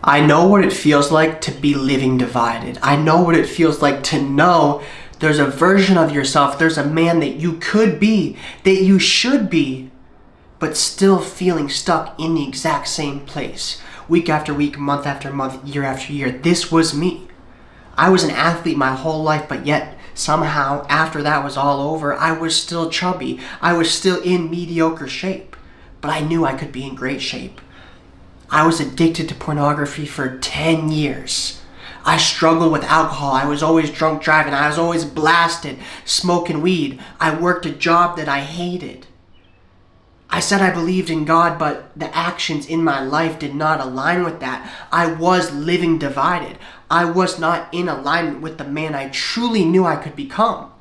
I know what it feels like to be living divided. I know what it feels like to know there's a version of yourself, there's a man that you could be, that you should be, but still feeling stuck in the exact same place. Week after week, month after month, year after year. This was me. I was an athlete my whole life, but yet somehow after that was all over, I was still chubby. I was still in mediocre shape, but I knew I could be in great shape. I was addicted to pornography for 10 years. I struggled with alcohol. I was always drunk driving. I was always blasted, smoking weed. I worked a job that I hated. I said I believed in God, but the actions in my life did not align with that. I was living divided. I was not in alignment with the man I truly knew I could become.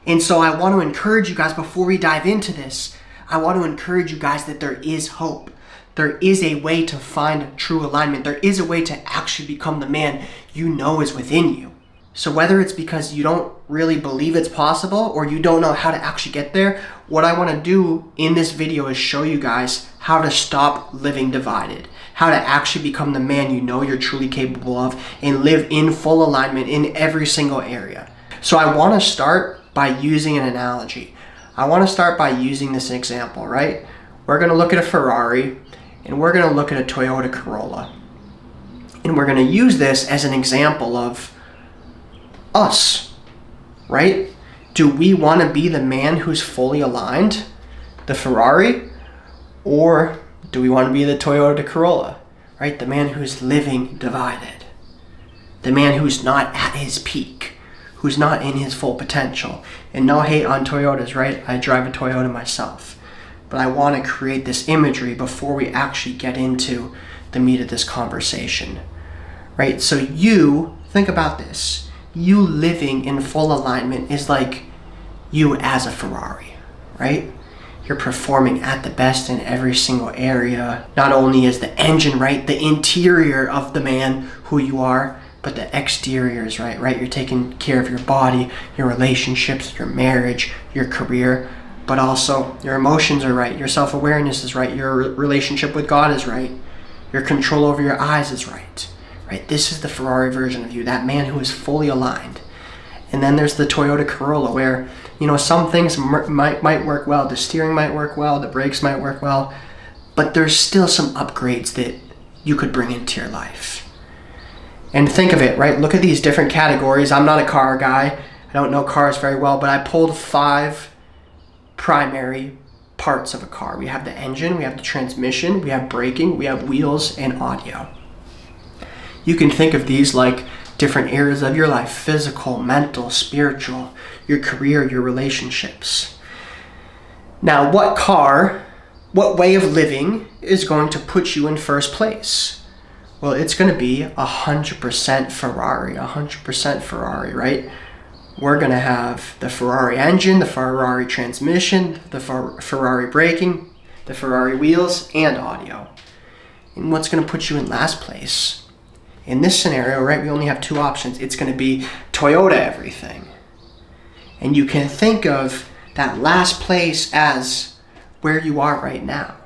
And so I want to encourage you guys, before we dive into this, I want to encourage you guys that there is hope. There is a way to find true alignment. There is a way to actually become the man you know is within you. So whether it's because you don't really believe it's possible or you don't know how to actually get there, what I want to do in this video is show you guys how to stop living divided, how to actually become the man you know you're truly capable of and live in full alignment in every single area. So I want to start by using an analogy. I want to start by using this example, right? We're going to look at a Ferrari and we're going to look at a Toyota Corolla. And we're going to use this as an example of us, right? Do we want to be the man who's fully aligned, the Ferrari, or do we want to be the Toyota Corolla, right? The man who's living divided, the man who's not at his peak, who's not in his full potential. And no hate on Toyotas, right? I drive a Toyota myself. But I want to create this imagery before we actually get into the meat of this conversation, right? So you think about this. You living in full alignment is like you as a Ferrari, right? You're performing at the best in every single area. Not only is the engine, right, the interior of the man who you are, but the exterior is right? You're taking care of your body, your relationships, your marriage, your career, but also your emotions are right, your self-awareness is right, your relationship with God is right, your control over your eyes is right? This is the Ferrari version of you, that man who is fully aligned. And then there's the Toyota Corolla where, some things might work well. The steering might work well, the brakes might work well, but there's still some upgrades that you could bring into your life. And think of it, right? Look at these different categories. I'm not a car guy. I don't know cars very well, but I pulled 5 primary parts of a car. We have the engine, we have the transmission, we have braking, we have wheels, and audio. You can think of these like different areas of your life: physical, mental, spiritual, your career, your relationships. Now, what way of living is going to put you in first place? Well, it's going to be 100% Ferrari, 100% Ferrari, right? We're going to have the Ferrari engine, the Ferrari transmission, the Ferrari braking, the Ferrari wheels, and audio. And what's going to put you in last place? In this scenario, right, we only have 2 options. It's going to be Toyota everything. And you can think of that last place as where you are right now.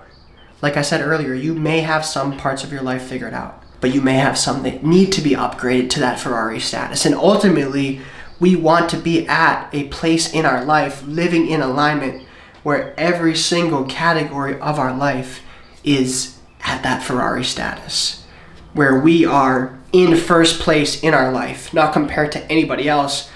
Like I said earlier, you may have some parts of your life figured out, but you may have some that need to be upgraded to that Ferrari status. And ultimately, we want to be at a place in our life, living in alignment, where every single category of our life is at that Ferrari status, where we are in first place in our life, not compared to anybody else,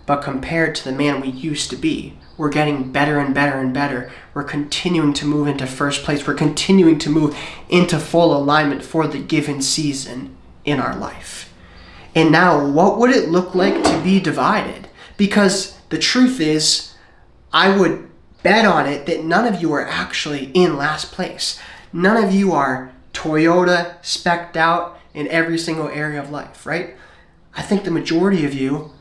but compared to the man we used to be. We're getting better and better and better. We're continuing to move into first place. We're continuing to move into full alignment for the given season in our life. And now, what would it look like to be divided? Because the truth is, I would bet on it that none of you are actually in last place. None of you are Toyota specced out in every single area of life, right? I think the majority of you,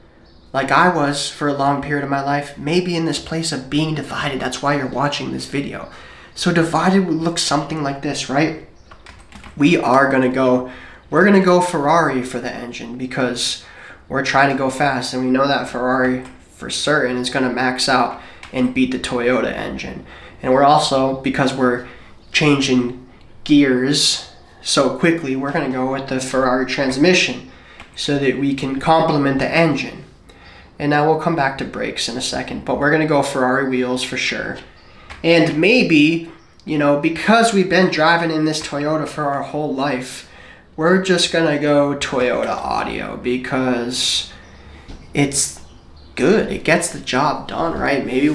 like I was for a long period of my life, may be in this place of being divided. That's why you're watching this video. So divided would look something like this, right? We're going to go Ferrari for the engine because we're trying to go fast, and we know that Ferrari for certain is going to max out and beat the Toyota engine. And we're also, because we're changing gears so quickly, we're going to go with the Ferrari transmission so that we can complement the engine. And now we'll come back to brakes in a second, but we're going to go Ferrari wheels for sure. And maybe, because we've been driving in this Toyota for our whole life, we're just going to go Toyota audio because it's good. It gets the job done, right? Maybe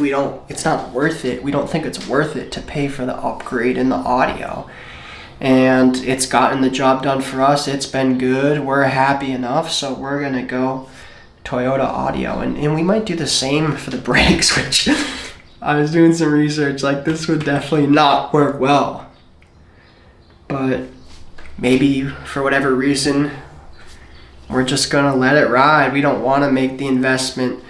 it's not worth it. We don't think it's worth it to pay for the upgrade in the audio. And it's gotten the job done for us. It's been good. We're happy enough. So we're going to go Toyota audio. And we might do the same for the brakes, which I was doing some research. Like, this would definitely not work well. But maybe for whatever reason, we're just going to let it ride. We don't want to make the investment,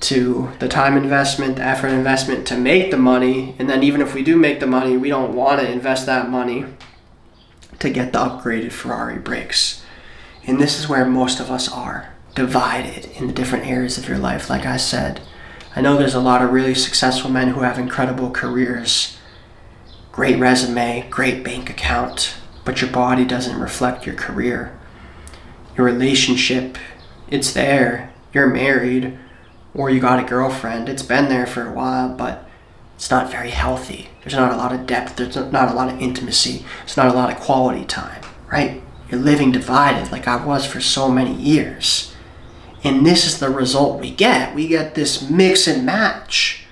the time investment, the effort investment to make the money. And then even if we do make the money, we don't want to invest that money to get the upgraded Ferrari brakes. And this is where most of us are, divided in the different areas of your life. Like I said, I know there's a lot of really successful men who have incredible careers, great resume, great bank account, but your body doesn't reflect your career. Your relationship, it's there. You're married, or you got a girlfriend. It's been there for a while, but it's not very healthy. There's not a lot of depth. There's not a lot of intimacy. There's not a lot of quality time, right? You're living divided like I was for so many years. And this is the result we get. We get this mix and match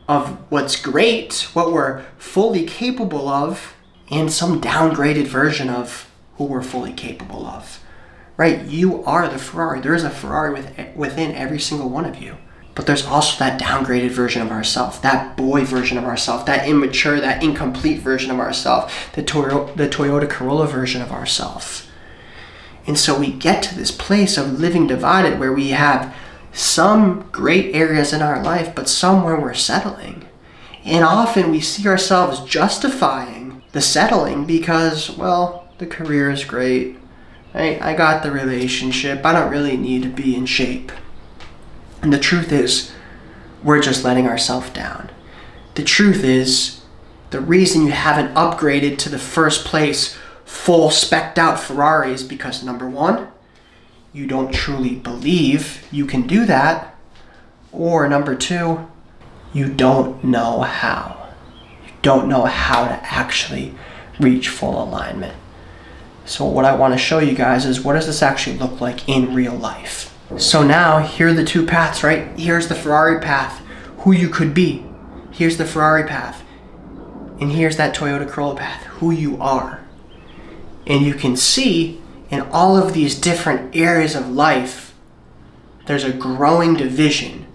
of what's great, what we're fully capable of, and some downgraded version of who we're fully capable of. Right? You are the Ferrari. There is a Ferrari within every single one of you. But there's also that downgraded version of ourselves, that boy version of ourselves, that immature, that incomplete version of ourselves, the Toyota Corolla version of ourselves. And so we get to this place of living divided where we have some great areas in our life, but some where we're settling. And often we see ourselves justifying the settling because, well, the career is great. I got the relationship. I don't really need to be in shape. And the truth is, we're just letting ourselves down. The truth is, the reason you haven't upgraded to the first place full specced out Ferrari is because, number one, you don't truly believe you can do that. Or number two, you don't know how. You don't know how to actually reach full alignment. So what I want to show you guys is, what does this actually look like in real life? So now, here are the two paths, right? Here's the Ferrari path, who you could be. Here's the Ferrari path. And here's that Toyota Corolla path, who you are. And you can see in all of these different areas of life, there's a growing division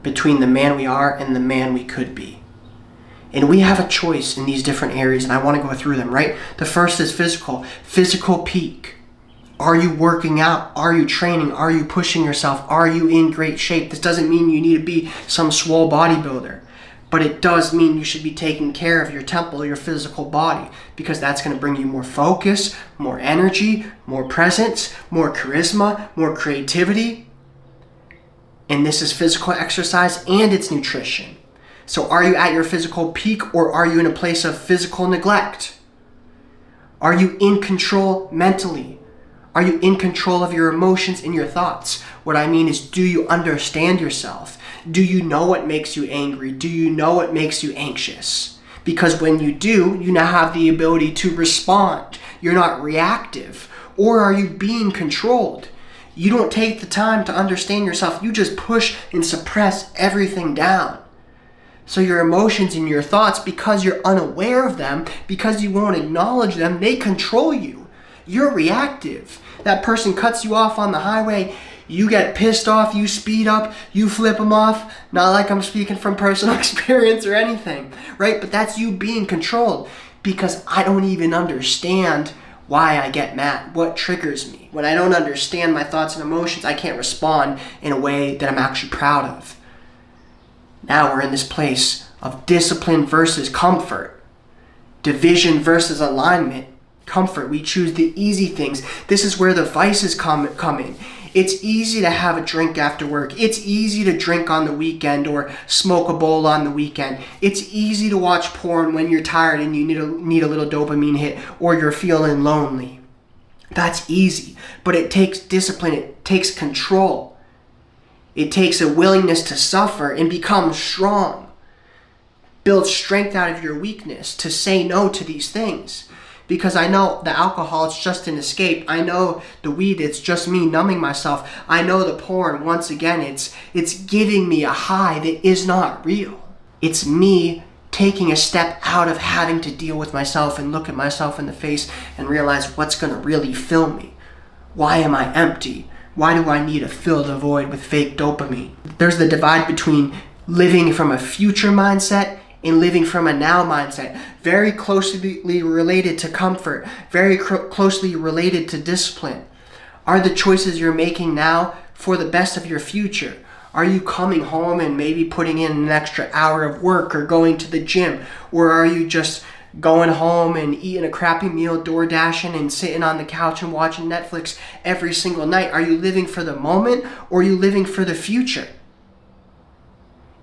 between the man we are and the man we could be. And we have a choice in these different areas, and I want to go through them, right? The first is physical peak. Are you working out? Are you training? Are you pushing yourself? Are you in great shape? This doesn't mean you need to be some swole bodybuilder, but it does mean you should be taking care of your temple, your physical body, because that's going to bring you more focus, more energy, more presence, more charisma, more creativity. And this is physical exercise and it's nutrition. So are you at your physical peak, or are you in a place of physical neglect? Are you in control mentally? Are you in control of your emotions and your thoughts? What I mean is, do you understand yourself? Do you know what makes you angry? Do you know what makes you anxious? Because when you do, you now have the ability to respond. You're not reactive. Or are you being controlled? You don't take the time to understand yourself. You just push and suppress everything down. So your emotions and your thoughts, because you're unaware of them, because you won't acknowledge them, they control you. You're reactive. That person cuts you off on the highway, you get pissed off, you speed up, you flip them off. Not like I'm speaking from personal experience or anything, right? But that's you being controlled, because I don't even understand why I get mad, what triggers me. When I don't understand my thoughts and emotions, I can't respond in a way that I'm actually proud of. Now we're in this place of discipline versus comfort, division versus alignment. Comfort, we choose the easy things. This is where the vices come in. It's easy to have a drink after work. It's easy to drink on the weekend or smoke a bowl on the weekend. It's easy to watch porn when you're tired and you need a little dopamine hit or you're feeling lonely. That's easy, but it takes discipline. It takes control. It takes a willingness to suffer and become strong. Build strength out of your weakness to say no to these things. Because I know the alcohol, it's just an escape. I know the weed, it's just me numbing myself. I know the porn, once again, it's giving me a high that is not real. It's me taking a step out of having to deal with myself and look at myself in the face and realize what's going to really fill me. Why am I empty? Why do I need to fill the void with fake dopamine? There's the divide between living from a future mindset and living from a now mindset. Very closely related to comfort, very closely related to discipline. Are the choices you're making now for the best of your future? Are you coming home and maybe putting in an extra hour of work or going to the gym? Or are you just going home and eating a crappy meal, door dashing and sitting on the couch and watching Netflix every single night? Are you living for the moment or are you living for the future?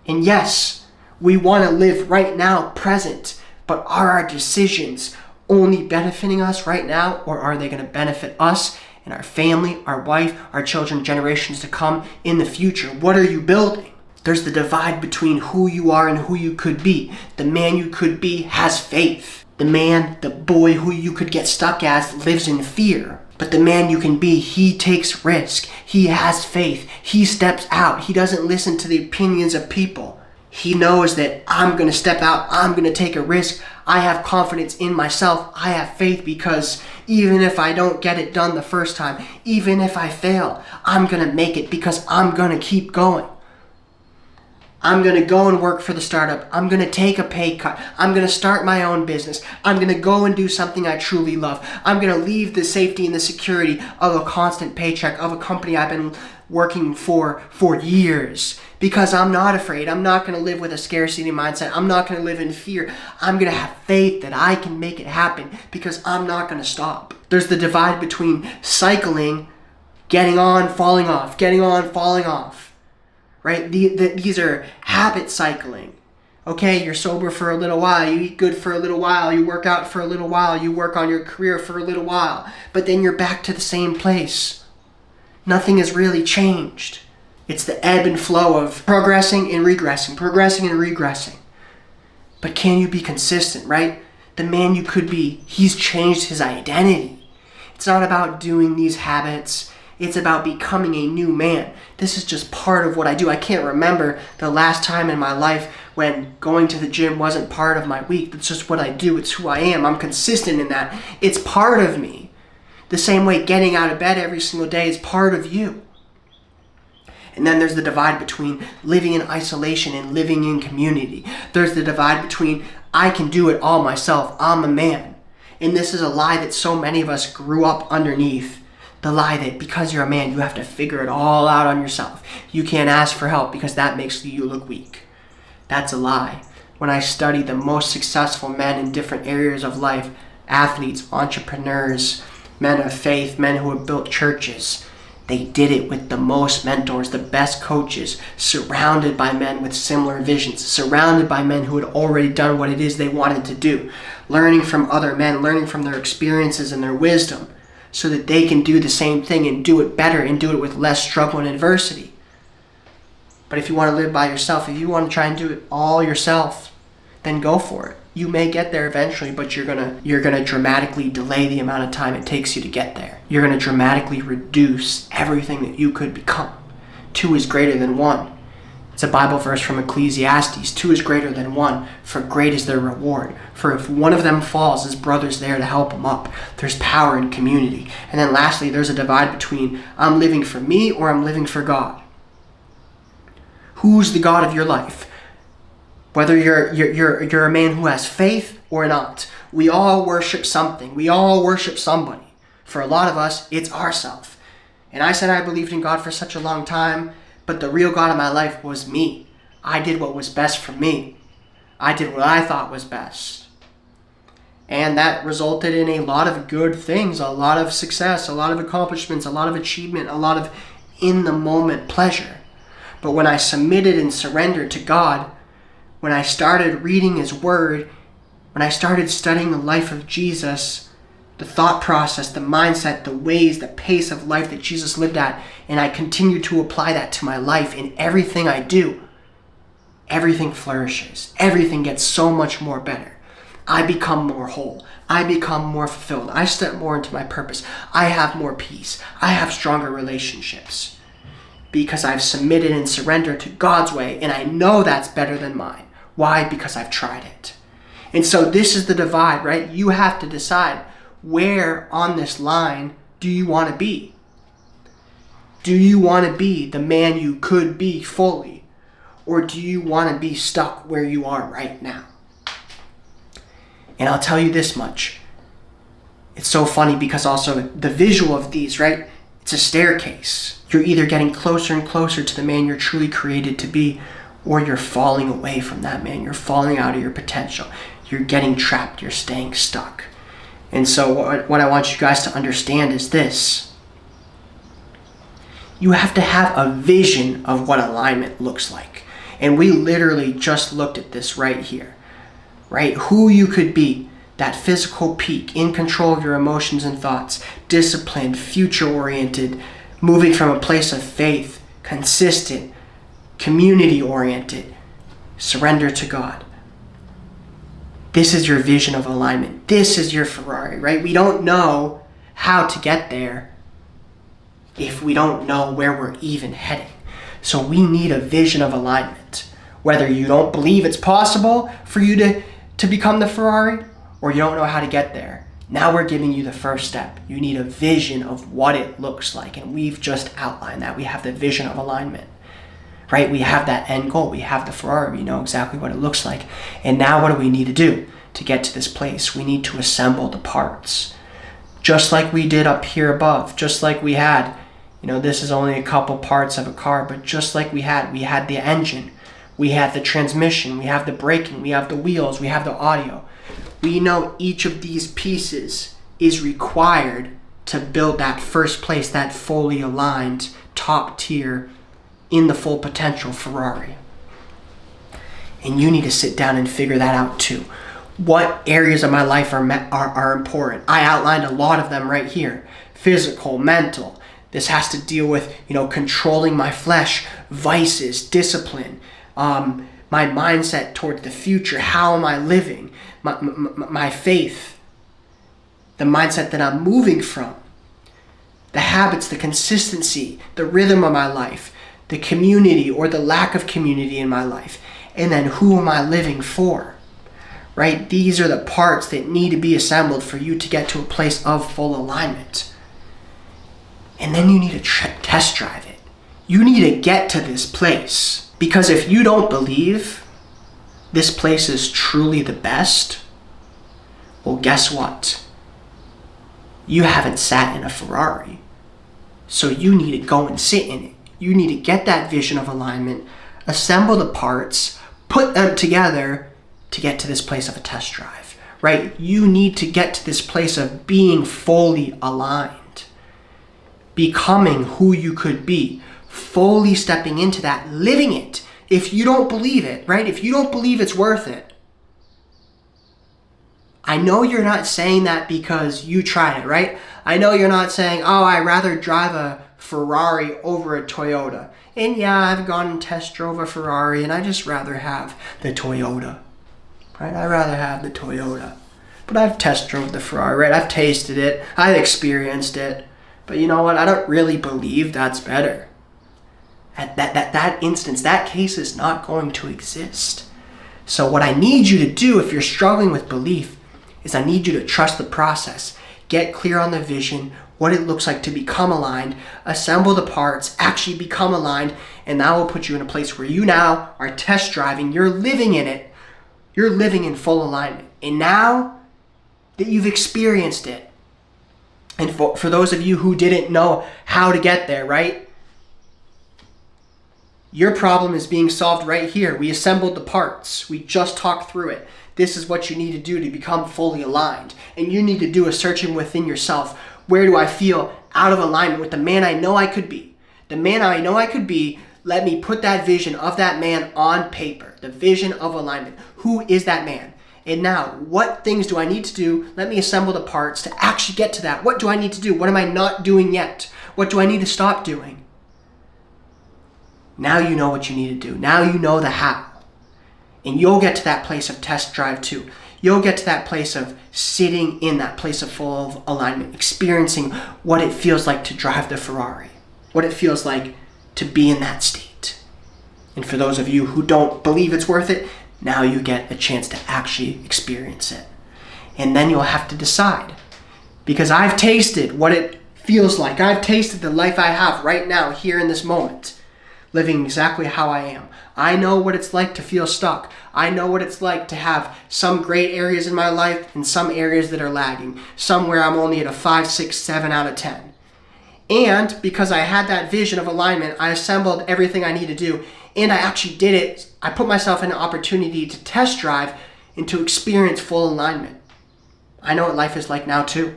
And yes, we want to live right now, present, but are our decisions only benefiting us right now, or are they going to benefit us and our family, our wife, our children, generations to come in the future? What are you building? There's the divide between who you are and who you could be. The man you could be has faith. The man, the boy who you could get stuck as lives in fear. But the man you can be, he takes risk. He has faith. He steps out. He doesn't listen to the opinions of people. He knows that I'm going to step out. I'm going to take a risk. I have confidence in myself. I have faith because even if I don't get it done the first time, even if I fail, I'm going to make it because I'm going to keep going. I'm going to go and work for the startup. I'm going to take a pay cut. I'm going to start my own business. I'm going to go and do something I truly love. I'm going to leave the safety and the security of a constant paycheck of a company I've been working for years. Because I'm not afraid. I'm not going to live with a scarcity mindset. I'm not going to live in fear. I'm going to have faith that I can make it happen because I'm not going to stop. There's the divide between cycling, getting on, falling off, getting on, falling off. Right? These are habit cycling. Okay, you're sober for a little while, you eat good for a little while, you work out for a little while, you work on your career for a little while, but then you're back to the same place. Nothing has really changed. It's the ebb and flow of progressing and regressing, progressing and regressing. But can you be consistent, right? The man you could be, he's changed his identity. It's not about doing these habits. It's about becoming a new man. This is just part of what I do. I can't remember the last time in my life when going to the gym wasn't part of my week. It's just what I do. It's who I am. I'm consistent in that. It's part of me. The same way getting out of bed every single day is part of you. And then there's the divide between living in isolation and living in community. There's the divide between I can do it all myself. I'm a man. And this is a lie that so many of us grew up underneath. The lie that because you're a man, you have to figure it all out on yourself. You can't ask for help because that makes you look weak. That's a lie. When I study the most successful men in different areas of life, athletes, entrepreneurs, men of faith, men who have built churches, they did it with the most mentors, the best coaches, surrounded by men with similar visions, surrounded by men who had already done what it is they wanted to do, learning from other men, learning from their experiences and their wisdom, so that they can do the same thing and do it better and do it with less struggle and adversity. But if you want to live by yourself, if you want to try and do it all yourself, then go for it. You may get there eventually, but you're gonna dramatically delay the amount of time it takes you to get there. You're gonna dramatically reduce everything that you could become. 2 is greater than 1. It's a Bible verse from Ecclesiastes. 2 is greater than 1, for great is their reward. For if one of them falls, his brother's there to help him up. There's power in community. And then lastly, there's a divide between I'm living for me or I'm living for God. Who's the God of your life? Whether you're a man who has faith or not, we all worship something. We all worship somebody. For a lot of us, it's ourself. And I said I believed in God for such a long time, but the real God of my life was me. I did what was best for me. I did what I thought was best. And that resulted in a lot of good things, a lot of success, a lot of accomplishments, a lot of achievement, a lot of in the moment pleasure. But when I submitted and surrendered to God, when I started reading His Word, when I started studying the life of Jesus, the thought process, the mindset, the ways, the pace of life that Jesus lived at, and I continue to apply that to my life in everything I do, everything flourishes. Everything gets so much more better. I become more whole. I become more fulfilled. I step more into my purpose. I have more peace. I have stronger relationships because I've submitted and surrendered to God's way, and I know that's better than mine. Why? Because I've tried it. And so this is the divide, right? You have to decide, where on this line do you want to be? Do you want to be the man you could be fully? Or do you want to be stuck where you are right now? And I'll tell you this much. It's so funny because also the visual of these, right? It's a staircase. You're either getting closer and closer to the man you're truly created to be, or you're falling away from that man. You're falling out of your potential. You're getting trapped. You're staying stuck. And so what I want you guys to understand is this. You have to have a vision of what alignment looks like. And we literally just looked at this right here, right? Who you could be, that physical peak, in control of your emotions and thoughts, disciplined, future-oriented, moving from a place of faith, consistent, community-oriented, surrender to God. This is your vision of alignment. This is your Ferrari, right? We don't know how to get there if we don't know where we're even heading. So we need a vision of alignment. Whether you don't believe it's possible for you to become the Ferrari, or you don't know how to get there, now we're giving you the first step. You need a vision of what it looks like. And we've just outlined that. We have the vision of alignment, right? We have that end goal. We have the Ferrari. We know exactly what it looks like. And now what do we need to do to get to this place? We need to assemble the parts. Just like we did up here above. Just like we had, this is only a couple parts of a car, but just like we had the engine. We had the transmission. We have the braking. We have the wheels. We have the audio. We know each of these pieces is required to build that first place, that fully aligned, top tier, in the full potential Ferrari. And you need to sit down and figure that out too. What areas of my life are important? I outlined a lot of them right here. Physical, mental. This has to deal with, controlling my flesh, vices, discipline, my mindset towards the future. How am I living? My faith, the mindset that I'm moving from, the habits, the consistency, the rhythm of my life, the community or the lack of community in my life, and then who am I living for, right? These are the parts that need to be assembled for you to get to a place of full alignment. And then you need to test drive it. You need to get to this place, because if you don't believe this place is truly the best, well, guess what? You haven't sat in a Ferrari. So you need to go and sit in it. You need to get that vision of alignment, assemble the parts, put them together to get to this place of a test drive, right? You need to get to this place of being fully aligned, becoming who you could be, fully stepping into that, living it. If you don't believe it, right? If you don't believe it's worth it, I know you're not saying that because you tried it, right? I know you're not saying, I'd rather drive a Ferrari over a Toyota. And yeah, I've gone and test drove a Ferrari and I just rather have the Toyota, right? I'd rather have the Toyota. But I've test drove the Ferrari, right? I've tasted it. I've experienced it. But you know what? I don't really believe that's better. At that instance, that case is not going to exist. So what I need you to do if you're struggling with belief is I need you to trust the process. Get clear on the vision, what it looks like to become aligned, assemble the parts, actually become aligned, and that will put you in a place where you now are test driving, you're living in it, you're living in full alignment. And now that you've experienced it, and for those of you who didn't know how to get there, right? Your problem is being solved right here. We assembled the parts. We just talked through it. This is what you need to do to become fully aligned. And you need to do a searching within yourself. Where do I feel out of alignment with the man I know I could be? The man I know I could be, let me put that vision of that man on paper. The vision of alignment. Who is that man? And now, what things do I need to do? Let me assemble the parts to actually get to that. What do I need to do? What am I not doing yet? What do I need to stop doing? Now you know what you need to do. Now you know the how. And you'll get to that place of test drive too. You'll get to that place of sitting in that place of full alignment, experiencing what it feels like to drive the Ferrari, what it feels like to be in that state. And for those of you who don't believe it's worth it, now you get a chance to actually experience it. And then you'll have to decide. Because I've tasted what it feels like. I've tasted the life I have right now, here in this moment, living exactly how I am. I know what it's like to feel stuck. I know what it's like to have some great areas in my life and some areas that are lagging. Somewhere I'm only at a 5, 6, 7 out of 10. And because I had that vision of alignment, I assembled everything I need to do, and I actually did it. I put myself in an opportunity to test drive and to experience full alignment. I know what life is like now too.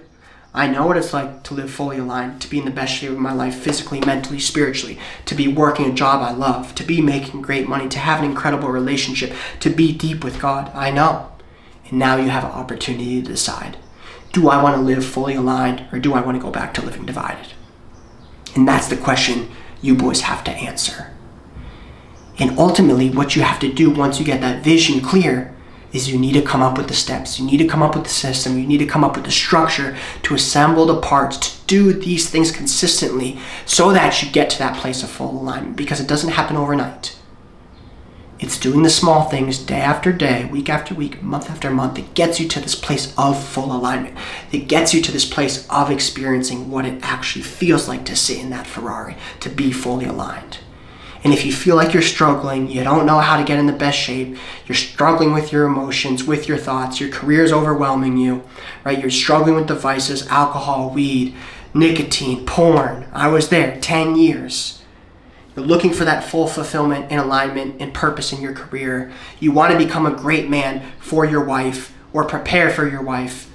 I know what it's like to live fully aligned, to be in the best shape of my life, physically, mentally, spiritually, to be working a job I love, to be making great money, to have an incredible relationship, to be deep with God. I know. And now you have an opportunity to decide, do I want to live fully aligned, or do I want to go back to living divided? And that's the question you boys have to answer. And ultimately, what you have to do once you get that vision clear is you need to come up with the steps. You need to come up with the system. You need to come up with the structure to assemble the parts, to do these things consistently so that you get to that place of full alignment, because it doesn't happen overnight. It's doing the small things day after day, week after week, month after month that gets you to this place of full alignment, that gets you to this place of experiencing what it actually feels like to sit in that Ferrari, to be fully aligned. And if you feel like you're struggling, you don't know how to get in the best shape, you're struggling with your emotions, with your thoughts, your career's overwhelming you, right? You're struggling with devices, alcohol, weed, nicotine, porn. I was there 10 years. You're looking for that full fulfillment and alignment and purpose in your career. You want to become a great man for your wife or prepare for your wife.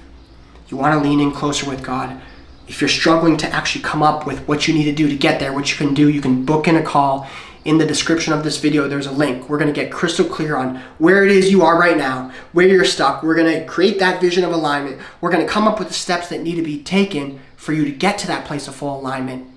You want to lean in closer with God. If you're struggling to actually come up with what you need to do to get there, what you can do, you can book in a call. In the description of this video, there's a link. We're going to get crystal clear on where it is you are right now, where you're stuck. We're going to create that vision of alignment. We're going to come up with the steps that need to be taken for you to get to that place of full alignment.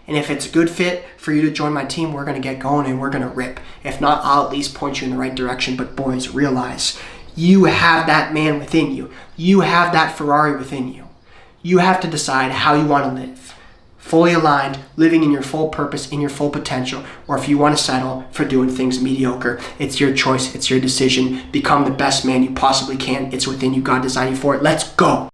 And if it's a good fit for you to join my team, we're going to get going and we're going to rip. If not, I'll at least point you in the right direction. But boys, realize you have that man within you. You have that Ferrari within you. You have to decide how you want to live. Fully aligned, living in your full purpose, in your full potential, or if you want to settle for doing things mediocre, it's your choice, it's your decision. Become the best man you possibly can. It's within you. God designed you for it. Let's go.